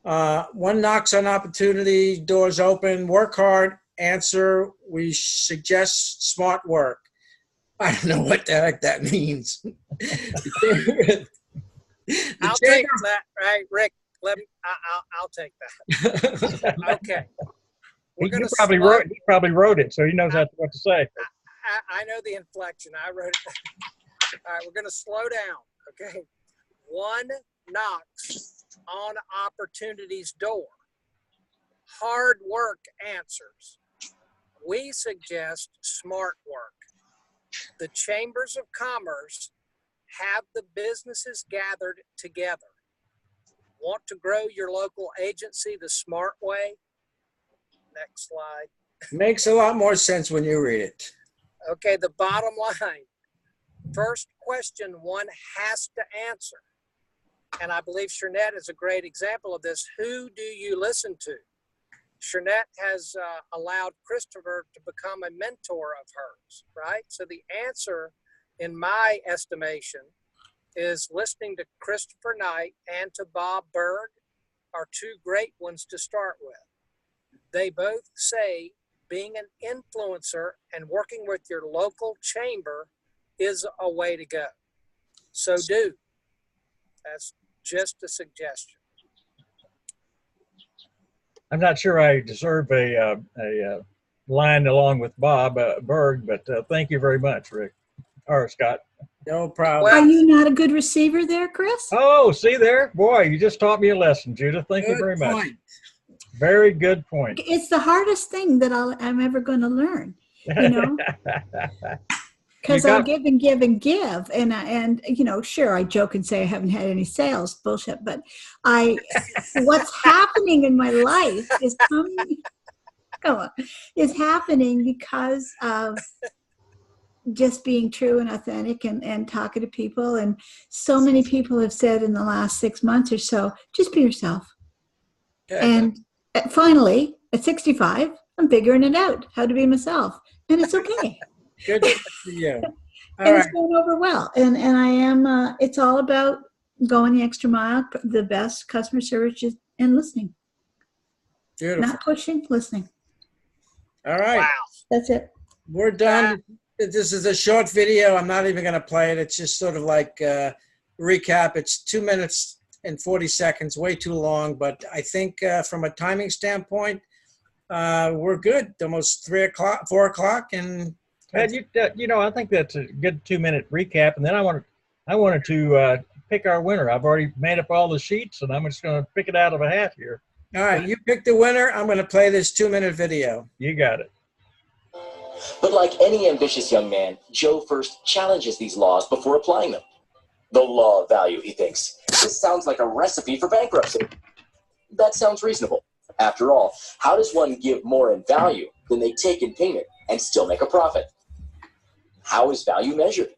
One knocks on opportunity, doors open, work hard, answer. We suggest smart work. I don't know what the heck that means. I'll take that, right, Rick? I'll take that. Okay. He probably wrote it, so he knows what to say. I know the inflection. I wrote it. All right, we're going to slow down. Okay. One knocks on opportunity's door. Hard work answers. We suggest smart work. The chambers of commerce have the businesses gathered together. Want to grow your local agency the smart way? Next slide. Makes a lot more sense when you read it. Okay, the bottom line. First question one has to answer. And I believe Shernette is a great example of this. Who do you listen to? Shernette has allowed Christopher to become a mentor of hers, right? So the answer, in my estimation, is listening to Christopher Knight and to Bob Berg are two great ones to start with. They both say being an influencer and working with your local chamber is a way to go. So do. That's just a suggestion. I'm not sure I deserve a line along with Bob Berg, but thank you very much, Rick or Scott. No problem. Are you not a good receiver there, Chris? Oh, see there? Boy, you just taught me a lesson, Judith. Thank you very much. Very good point. It's the hardest thing that I'm ever going to learn, you know, because I'll give and give and give. And, you know, sure, I joke and say I haven't had any sales, bullshit, but what's happening in my life is happening because of just being true and authentic and talking to people. And so many people have said in the last 6 months or so, just be yourself. Okay. And finally, at 65, I'm figuring it out, how to be myself. And it's okay. Good for you. And it's going over well. And I am, it's all about going the extra mile, the best customer service and listening. Beautiful. Not pushing, listening. All right. Wow. That's it. We're done. This is a short video. I'm not even going to play it. It's just sort of like recap. It's 2 minutes and 40 seconds, way too long. But I think from a timing standpoint, we're good. Almost 4 o'clock. And you know, I think that's a good 2-minute recap. And then I wanted to pick our winner. I've already made up all the sheets, and I'm just going to pick it out of a hat here. All right, you pick the winner. I'm going to play this 2-minute video. You got it. But like any ambitious young man, Joe first challenges these laws before applying them. The law of value, he thinks. This sounds like a recipe for bankruptcy. That sounds reasonable. After all, how does one give more in value than they take in payment and still make a profit? How is value measured?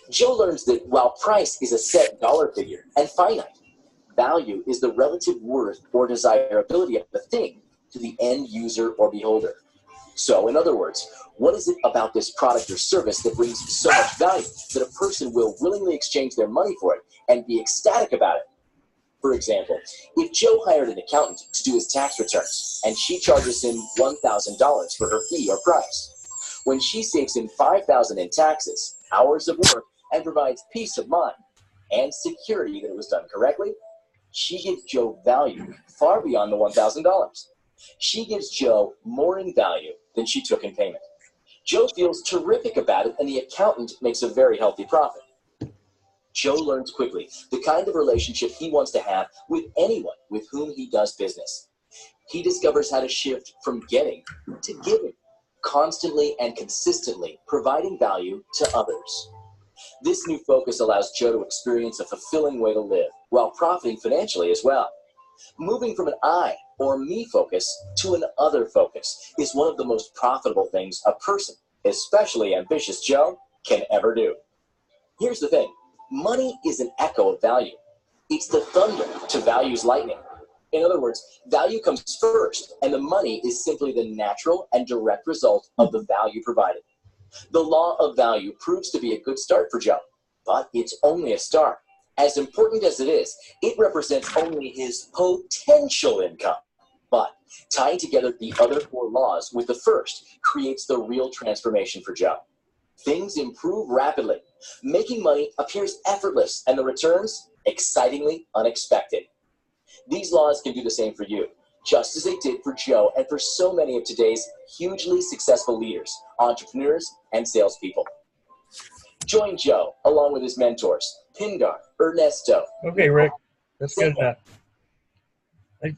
Joe learns that while price is a set dollar figure and finite, value is the relative worth or desirability of the thing to the end user or beholder. So, in other words, what is it about this product or service that brings so much value that a person will willingly exchange their money for it and be ecstatic about it? For example, if Joe hired an accountant to do his tax returns and she charges him $1,000 for her fee or price, when she saves him $5,000 in taxes, hours of work, and provides peace of mind and security that it was done correctly, she gives Joe value far beyond the $1,000. She gives Joe more in value than she took in payment. Joe feels terrific about it, and the accountant makes a very healthy profit. Joe learns quickly the kind of relationship he wants to have with anyone with whom he does business. He discovers how to shift from getting to giving, constantly and consistently providing value to others. This new focus allows Joe to experience a fulfilling way to live while profiting financially as well. Moving from an I or me focus to an other focus is one of the most profitable things a person, especially ambitious Joe, can ever do. Here's the thing. Money is an echo of value. It's the thunder to value's lightning. In other words, value comes first, and the money is simply the natural and direct result of the value provided. The law of value proves to be a good start for Joe, but it's only a start. As important as it is, it represents only his potential income. But tying together the other 4 laws with the first creates the real transformation for Joe. Things improve rapidly. Making money appears effortless, and the returns, excitingly unexpected. These laws can do the same for you, just as they did for Joe and for so many of today's hugely successful leaders, entrepreneurs, and salespeople. Join Joe, along with his mentors, Pingar, Ernesto. Okay, Rick, that's good enough.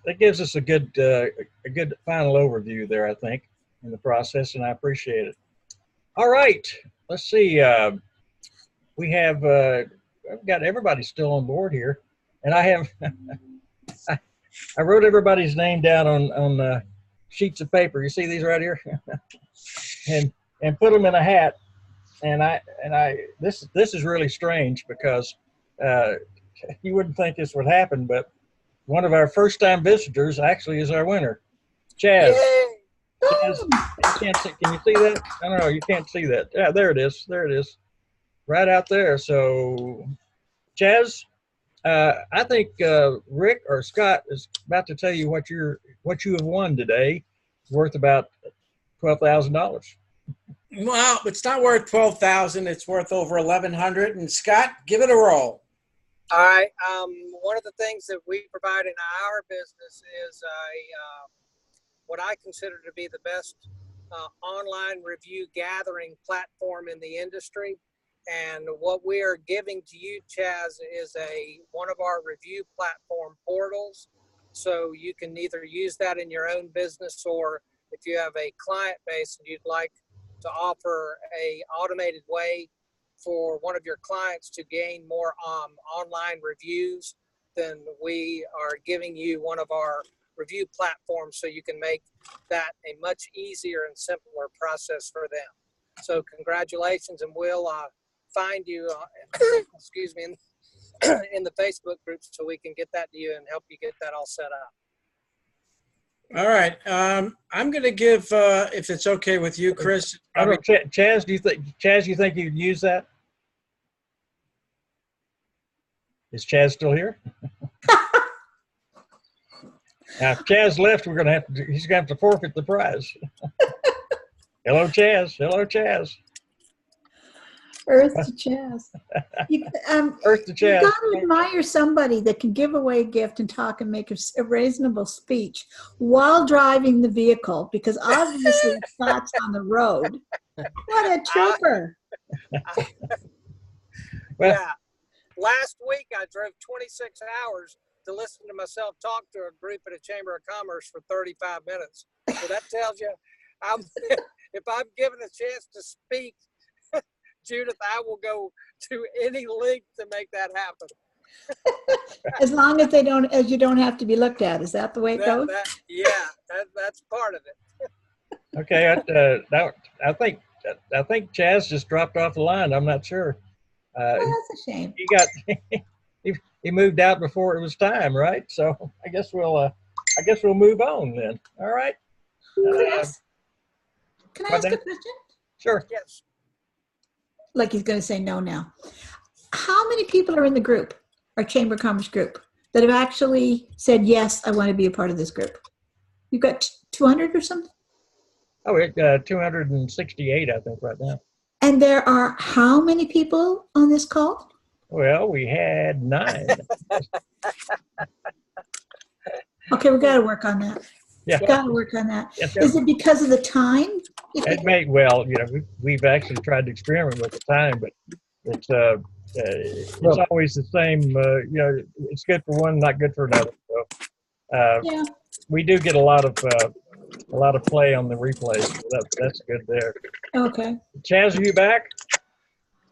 That gives us a good final overview there, I think, in the process, and I appreciate it. All right, let's see. We have I've got everybody still on board here, and I have I wrote everybody's name down on sheets of paper. You see these right here, and put them in a hat. And this is really strange because you wouldn't think this would happen, but one of our first-time visitors actually is our winner, Chaz. Chaz, can you see that? I don't know. You can't see that. Yeah, there it is. There it is, right out there. So, Chaz, I think Rick or Scott is about to tell you what you have won today, worth about $12,000. Well, it's not worth 12,000. It's worth over 1,100. And Scott, give it a roll. All right. One of the things that we provide in our business is what I consider to be the best online review gathering platform in the industry. And what we are giving to you, Chaz, is one of our review platform portals. So you can either use that in your own business, or if you have a client base and you'd like to offer a automated way for one of your clients to gain more online reviews, then we are giving you one of our review platforms so you can make that a much easier and simpler process for them. So congratulations, and we'll find you, excuse me, in the Facebook group so we can get that to you and help you get that all set up. All right. I'm going to give, if it's okay with you, Chris. I don't know, Chaz, you think you'd use that? Is Chaz still here? Now, if Chaz left, he's going to have to forfeit the prize. Hello, Chaz. Hello, Chaz. Earth to Chaz. Earth to Chaz. You got to admire somebody that can give away a gift and talk and make a reasonable speech while driving the vehicle, because obviously Scott's on the road. What a trooper. Yeah. Last week, I drove 26 hours to listen to myself talk to a group at a Chamber of Commerce for 35 minutes. So that tells you, if I'm given a chance to speak, Judith, I will go to any length to make that happen. As long as you don't have to be looked at. Is that the way it goes? That's part of it. Okay, I think Chaz just dropped off the line. I'm not sure. That's a shame. He moved out before it was time, right? So I guess we'll move on then. All right. Chris, can I ask a question? Sure. Yes. Like he's going to say no now. How many people are in the group, our Chamber of Commerce group, that have actually said, yes, I want to be a part of this group? You've got 200 or something? Oh, 268, I think, right now. And there are how many people on this call? Well, we had 9. Okay, we got to work on that. Yeah. Got to work on that. Yes, Is it because of the time? We've actually tried to experiment with the time, but it's always the same. It's good for one, not good for another. So we do get a lot of play on the replays. So that's good there. Okay. Chaz, are you back?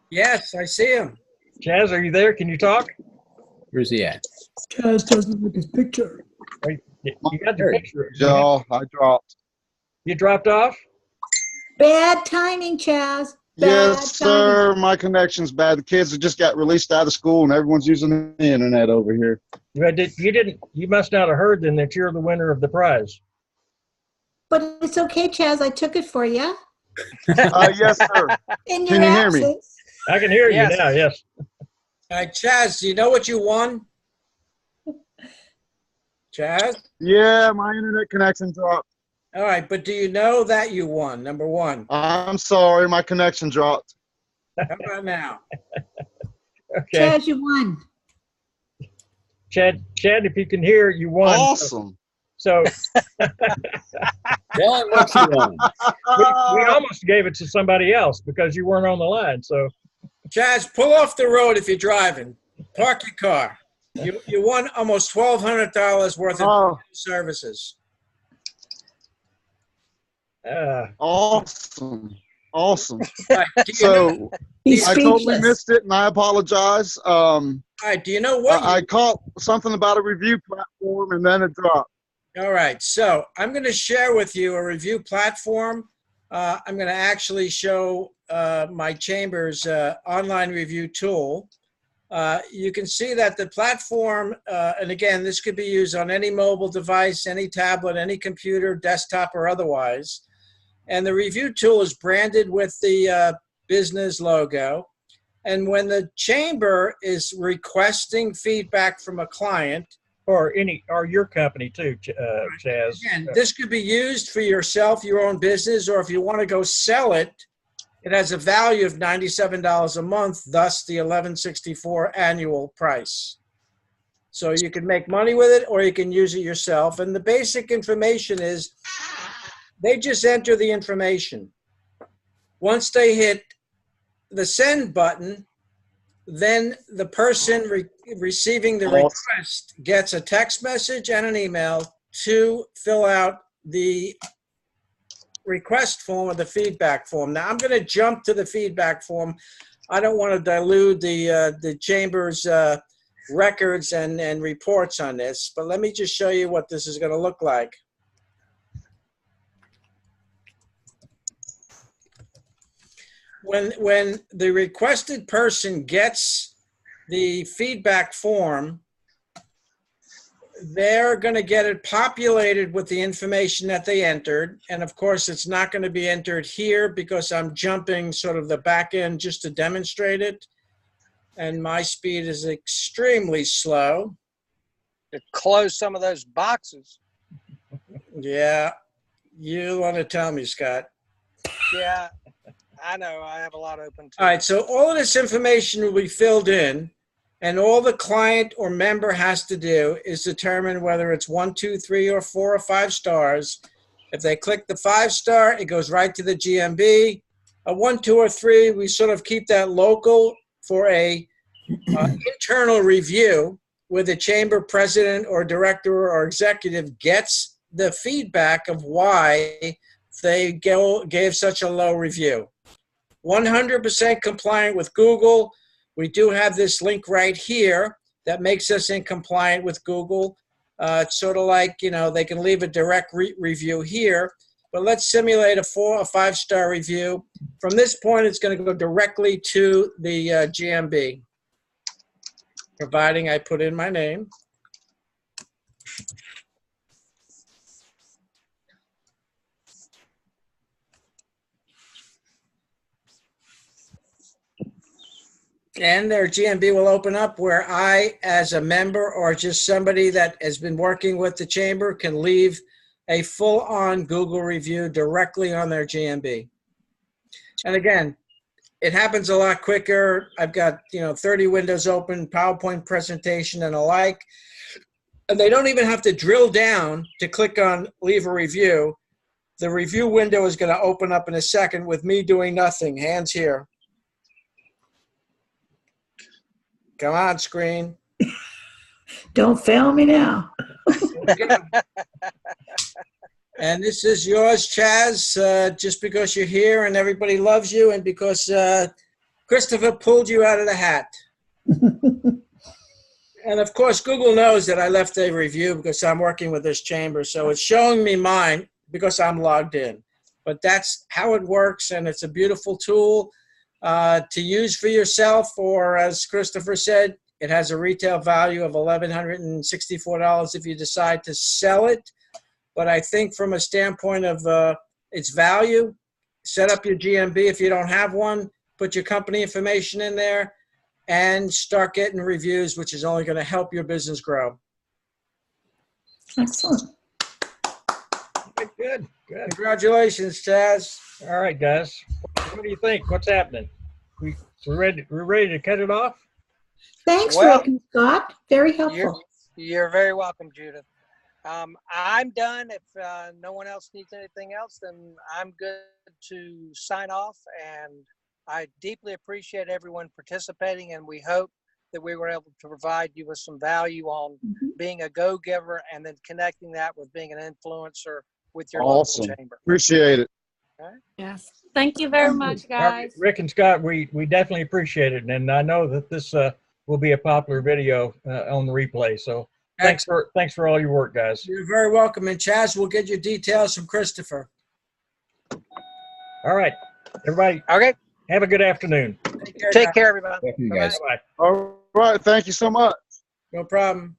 Yes, I see him. Chaz, are you there? Can you talk? Where's he at? Chaz doesn't look his picture. You got the picture. Joe, I dropped. You dropped off? Bad timing, Chaz. Yes, Bad timing. sir. My connection's bad. The kids have just got released out of school, and everyone's using the internet over here. You must not have heard then that you're the winner of the prize. But it's okay, Chaz. I took it for you Yes, sir. in Can your you hear me? absence. I can hear Yes. you now. Yes. All right, Chaz, do you know what you won? Chaz? Yeah, my internet connection dropped. All right, but do you know that you won, number one? I'm sorry, my connection dropped. How about now? Okay. Chaz, you won. Chad, if you can hear, you won. Awesome. So Tell him what you want. we almost gave it to somebody else because you weren't on the line. So Chaz, pull off the road if you're driving. Park your car. You won almost $1,200 worth of Oh, services. awesome. Awesome. All right, do you know, So He's I totally speechless. missed it, and I apologize. all right, do you know what? I caught something about a review platform, and then it dropped. All right, so I'm going to share with you a review platform. I'm going to actually show my Chamber's online review tool. You can see that the platform, and again, this could be used on any mobile device, any tablet, any computer, desktop, or otherwise. And the review tool is branded with the business logo. And when the Chamber is requesting feedback from a client, or your company too, Chaz. again, this could be used for yourself, your own business, or if you want to go sell it, it has a value of $97 a month, thus the $11.64 annual price. So you can make money with it, or you can use it yourself. And the basic information is they just enter the information. Once they hit the send button, then the person receiving the request gets a text message and an email to fill out the request form or the feedback form. Now I'm going to jump to the feedback form. I don't want to dilute the Chamber's records and reports on this, but let me just show you what this is going to look like. When the requested person gets the feedback form, they're going to get it populated with the information that they entered. And of course, it's not going to be entered here because I'm jumping sort of the back end just to demonstrate it. And my speed is extremely slow. To close some of those boxes. Yeah, you want to tell me, Scott. Yeah, I know. I have a lot open too. All right, so all of this information will be filled in, and all the client or member has to do is determine whether it's 1, 2, 3, or 4 or 5 stars. If they click the 5-star, it goes right to the GMB. A 1, 2, or 3, we sort of keep that local for a internal review where the chamber president or director or executive gets the feedback of why they gave such a low review. 100% compliant with Google. We do have this link right here that makes us in compliant with Google. It's sort of like, you know, they can leave a direct review here, but let's simulate a 4 or 5-star review. From this point, it's going to go directly to the GMB, providing I put in my name. And their GMB will open up where I, as a member or just somebody that has been working with the chamber, can leave a full-on Google review directly on their GMB. And again, it happens a lot quicker. I've got 30 windows open, PowerPoint presentation and the like. And they don't even have to drill down to click on leave a review. The review window is going to open up in a second with me doing nothing. Hands here. Come on, screen. Don't fail me now. And this is yours, Chaz, just because you're here and everybody loves you and because Christopher pulled you out of the hat. And of course, Google knows that I left a review because I'm working with this chamber. So it's showing me mine because I'm logged in. But that's how it works, and it's a beautiful tool. to use for yourself, or as Christopher said, it has a retail value of $1,164 if you decide to sell it. But I think from a standpoint of its value, set up your GMB if you don't have one, put your company information in there, and start getting reviews, which is only going to help your business grow. Excellent. Good, good. Congratulations, Chaz. All right, guys. What do you think? What's happening? We're ready to cut it off? Thanks, Well, Rick and Scott. Very helpful. You're very welcome, Judith. I'm done. If no one else needs anything else, then I'm good to sign off. And I deeply appreciate everyone participating, and we hope that we were able to provide you with some value on being a go-giver and then connecting that with being an influencer with your Awesome. local chamber. Appreciate it. Yes. Thank you very much, guys. Rick and Scott, we definitely appreciate it. And I know that this will be a popular video on the replay. So thanks for all your work, guys. You're very welcome. And Chaz, we'll get your details from Christopher. All right, everybody. Okay. Have a good afternoon. Take care, everybody. Thank you, guys. Bye-bye. All right. Thank you so much. No problem.